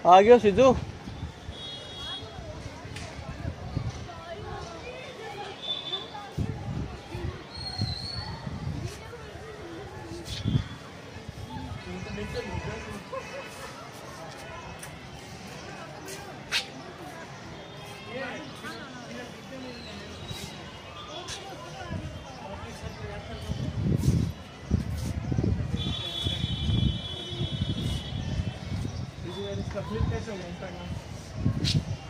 आ गयो सिद्धू। इसका फ्लिप कैसे होगा इंस्टाग्राम?